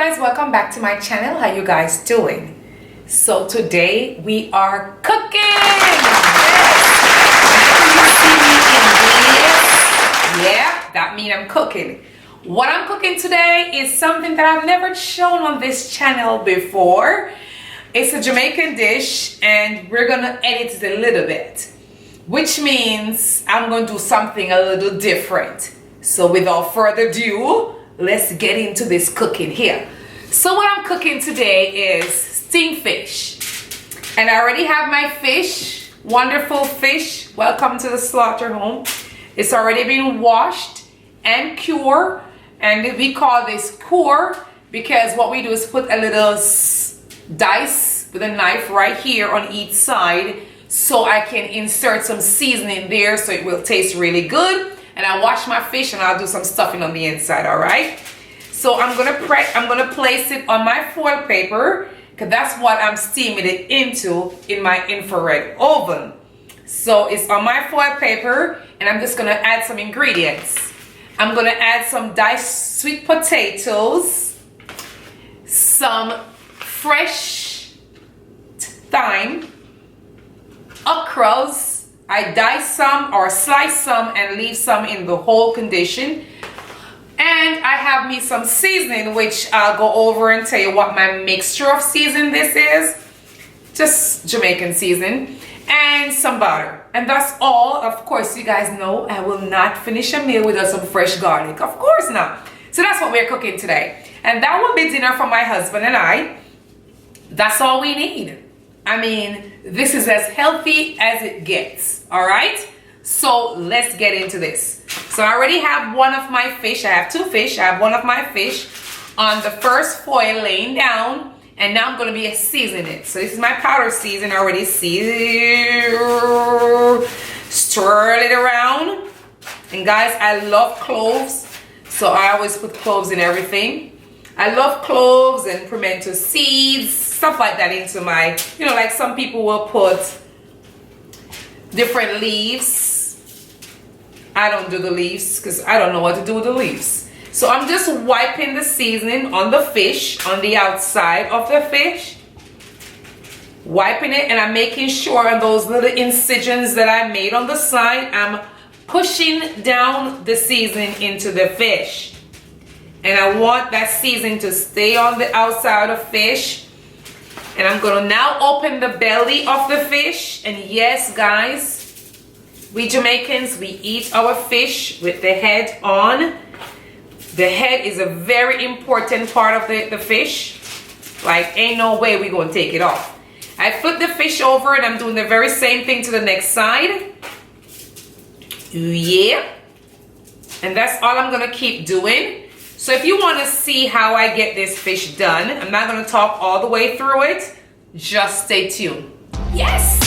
guys, welcome back to my channel. How you guys doing? So today we are cooking. Yeah, that means I'm cooking. What I'm cooking today is something that I've never shown on this channel before. It's a Jamaican dish and we're gonna edit it a little bit, which means I'm gonna do something a little different. So without further ado, let's get into this cooking here. So what I'm cooking today is steamed fish. And I already have my fish, wonderful fish. Welcome to the slaughter home. It's already been washed and cured. And we call this cure because what we do is put a little dice with a knife right here on each side so I can insert some seasoning there so it will taste really good. And I wash my fish and I'll do some stuffing on the inside, all right? So I'm gonna place it on my foil paper because that's what I'm steaming it into in my infrared oven. So it's on my foil paper and I'm just gonna add some ingredients. I'm gonna add some diced sweet potatoes, some fresh thyme, okras. I dice some or slice some and leave some in the whole condition. And I have me some seasoning, which I'll go over and tell you what my mixture of seasoning this is. Just Jamaican seasoning. And some butter. And that's all. Of course, you guys know I will not finish a meal without some fresh garlic. Of course not. So that's what we're cooking today. And that will be dinner for my husband and I. That's all we need. I mean, this is as healthy as it gets, all right? So let's get into this. So I already have one of my fish. I have two fish. I have one of my fish on the first foil laying down, and now I'm gonna be seasoning it. So this is my powder season already seasoned. Stir it around. And guys, I love cloves, so I always put cloves in everything. I love cloves and pimento seeds, stuff like that into my, you know, like some people will put different leaves. I don't do the leaves because I don't know what to do with the leaves. So I'm just wiping the seasoning on the fish, on the outside of the fish. Wiping it, and I'm making sure on those little incisions that I made on the side, I'm pushing down the seasoning into the fish. And I want that seasoning to stay on the outside of fish. And I'm gonna now open the belly of the fish. And yes, guys, we Jamaicans, we eat our fish with the head on. The head is a very important part of the fish. Like, ain't no way we gonna take it off. I flip the fish over and I'm doing the very same thing to the next side. Yeah. And that's all I'm gonna keep doing. So if you want to see how I get this fish done, I'm not going to talk all the way through it. Just stay tuned. Yes!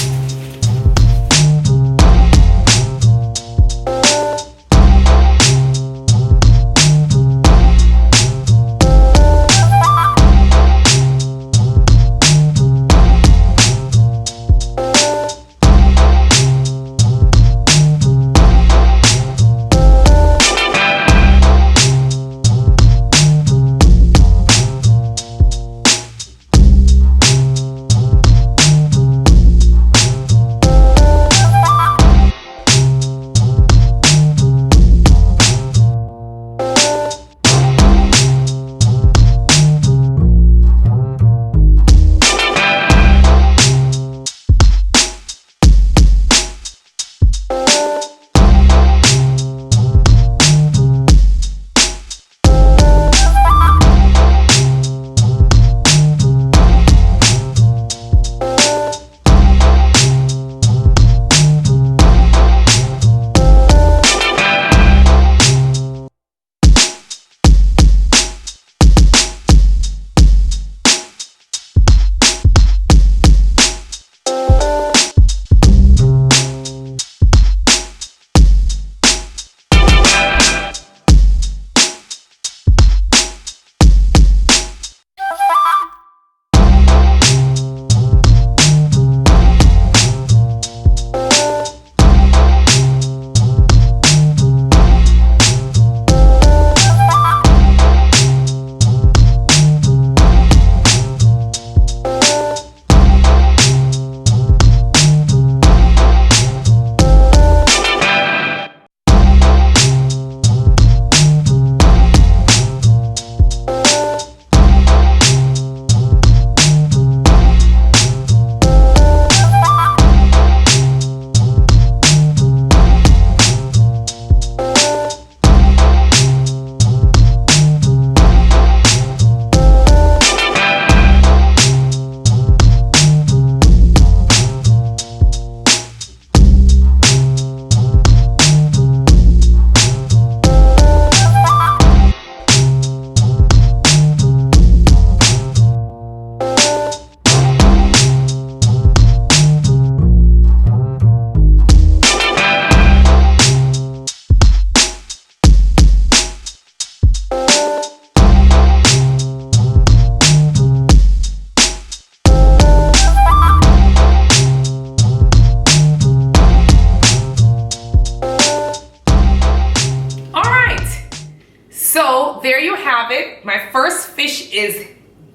first fish is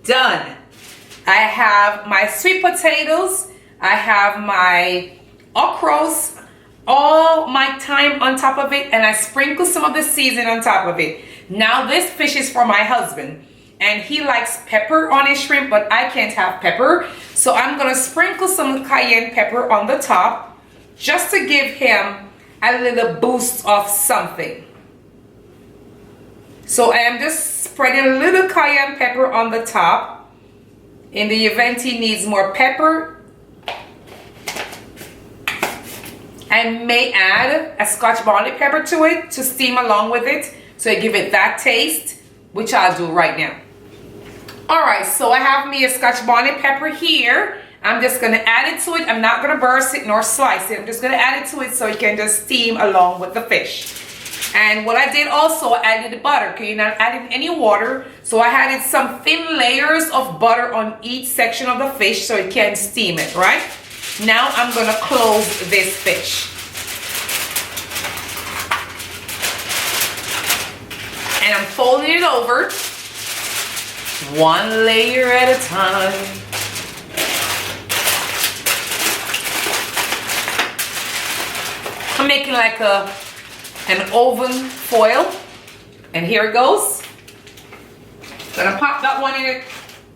done. I have my sweet potatoes, I have my okras, all my thyme on top of it, and I sprinkle some of the seasoning on top of it. Now this fish is for my husband, and he likes pepper on his shrimp, but I can't have pepper. So I'm gonna sprinkle some cayenne pepper on the top just to give him a little boost of something. So I am just spreading a little cayenne pepper on the top in the event he needs more pepper. I may add a Scotch bonnet pepper to it to steam along with it, so I give it that taste, which I'll do right now. All right, so I have me a Scotch bonnet pepper here. I'm just gonna add it to it. I'm not gonna burst it nor slice it. I'm just gonna add it to it so it can just steam along with the fish. And what I did also, I added butter, okay? You're not adding any water. So I added some thin layers of butter on each section of the fish so it can steam it, right? Now I'm gonna close this fish. And I'm folding it over, one layer at a time. I'm making like an oven foil, and here it goes. Gonna pop that one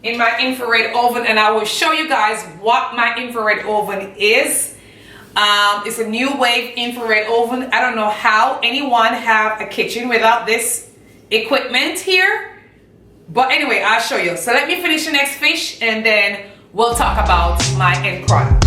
in my infrared oven, and I will show you guys what my infrared oven is. It's a new wave infrared oven. I don't know how anyone have a kitchen without this equipment here, but anyway, I'll show you. So let me finish the next fish, and then we'll talk about my end product.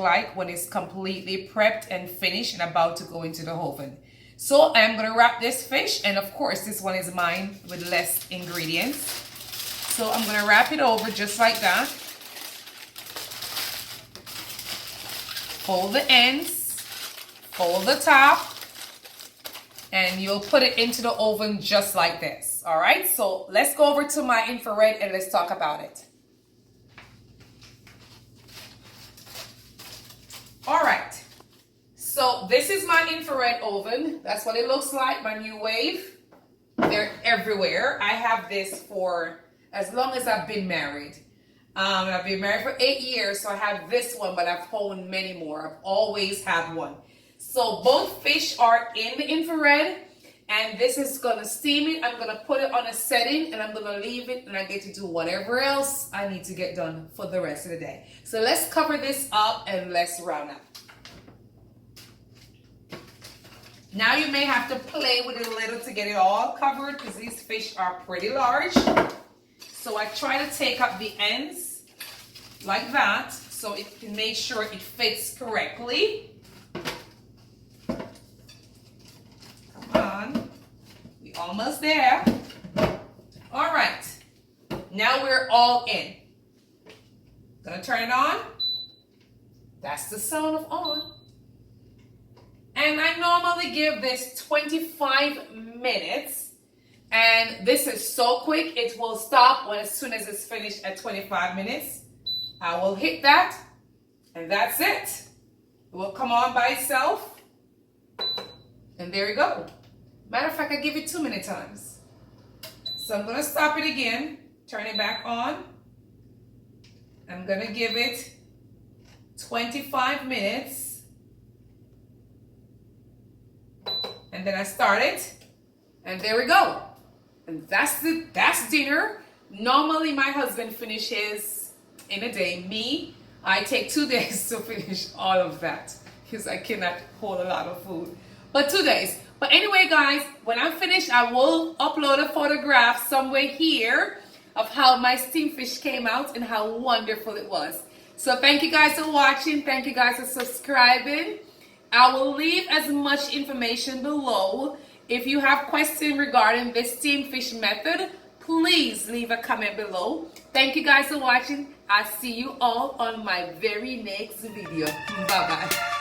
like when it's completely prepped and finished and about to go into the oven. So I'm going to wrap this fish, and of course this one is mine with less ingredients. So I'm going to wrap it over just like that. Fold the ends, fold the top, and you'll put it into the oven just like this. All right, so let's go over to my infrared and let's talk about it. All right, so this is my infrared oven. That's what it looks like, my new wave. They're everywhere. I have this for as long as I've been married. I've been married for 8 years, so I have this one, but I've owned many more. I've always had one. So both fish are in the infrared, and this is gonna steam it. I'm gonna put it on a setting, and I'm gonna leave it, and I get to do whatever else I need to get done for the rest of the day. So let's cover this up and let's round up. Now you may have to play with it a little to get it all covered because these fish are pretty large. So I try to take up the ends like that so it can make sure it fits correctly. Come on, we're almost there. All right, now we're all in. Gonna turn it on. That's the sound of on. And I normally give this 25 minutes. And this is so quick, it will stop as soon as it's finished at 25 minutes. I will hit that, and that's it. It will come on by itself. And there you go. Matter of fact, I give it 2 minute times. So I'm gonna stop it again, turn it back on. I'm gonna give it 25 minutes. And then I start it, and there we go. And that's dinner. Normally my husband finishes in a day. Me, I take 2 days to finish all of that because I cannot hold a lot of food. But 2 days. But anyway, guys, when I'm finished, I will upload a photograph somewhere here of how my steamed fish came out and how wonderful it was. So thank you guys for watching. Thank you guys for subscribing. I will leave as much information below. If you have questions regarding this steamed fish method, please leave a comment below. Thank you guys for watching. I'll see you all on my very next video. Bye-bye.